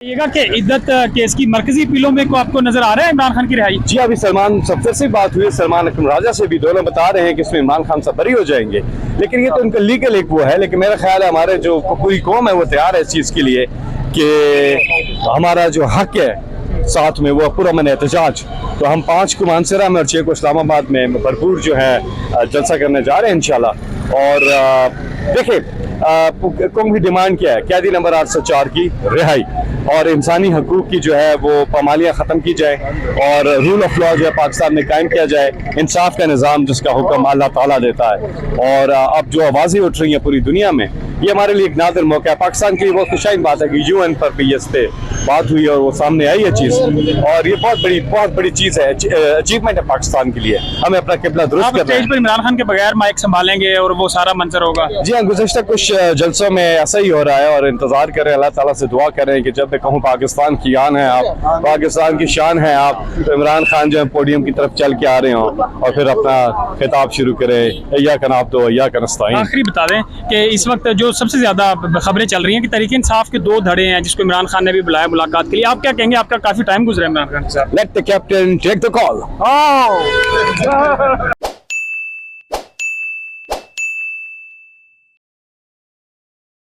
یہ گا کہ عدت کیس کی مرکزی پیلوں میں کو آپ کو نظر آ رہا ہے عمران خان کی رہائی؟ جی ابھی سلمان سفیر سے بات ہوئی، سلمان اکرم راجہ سے بھی، دونوں بتا رہے ہیں کہ اس میں عمران خان صاحب بری ہو جائیں گے، لیکن یہ تو ان کا لیگل ایک وہ ہے، لیکن میرا خیال ہے ہمارے جو پوری قوم ہے وہ تیار ہے اس چیز کے لیے کہ ہمارا جو حق ہے ساتھ میں وہ پرامن احتجاج، تو ہم 5 کو مانسرہ میں اور 6 کو اسلام آباد میں بھرپور جو ہے جلسہ کرنے جا رہے ہیں انشاءاللہ۔ اور دیکھیں قوم کی ڈیمانڈ کیا ہے؟ قیدی نمبر 804 کی رہائی اور انسانی حقوق کی جو ہے وہ پامالیاں ختم کی جائے اور رول آف لا جو ہے پاکستان میں قائم کیا جائے، انصاف کا نظام جس کا حکم اللہ تعالیٰ دیتا ہے۔ اور اب جو آوازیں اٹھ رہی ہیں پوری دنیا میں، یہ ہمارے لیے ایک نادر موقع ہے، پاکستان کے لیے بہت خوشائن بات ہے کہ UN پر بھی اس پہ بات ہوئی اور وہ سامنے آئی ہے چیز، اور یہ بہت بڑی چیز ہے، اچیومنٹ ہے پاکستان کے لیے۔ ہمیں اپنا قبلہ درست کرنا ہے۔ اسٹیج پر عمران خان کے بغیر مائک سنبھالیں گے اور وہ سارا منظر ہوگا؟ جی ہاں، گزشتہ کچھ جلسوں میں ایسا ہی ہو رہا ہے اور انتظار کریں، اللہ تعالیٰ سے دعا کریں کہ جب میں کہوں پاکستان کی آن ہے آپ، پاکستان کی شان ہے آپ، تو عمران خان جو ہے پوڈیم کی طرف چل کے آ رہے ہوں اور پھر اپنا خطاب شروع کرے، ایاک نعبد و ایاک نستعین۔ آخری بتا دیں کہ اس وقت جو سب سے زیادہ خبریں چل رہی ہیں کہ تحریک انصاف کے 2 دھڑے ہیں جس کو عمران خان نے بھی بلایا ملاقات کے لیے، آپ کیا کہیں گے؟ آپ کا کافی ٹائم گزرا ہے عمران خان صاحب۔ Let the captain take the call.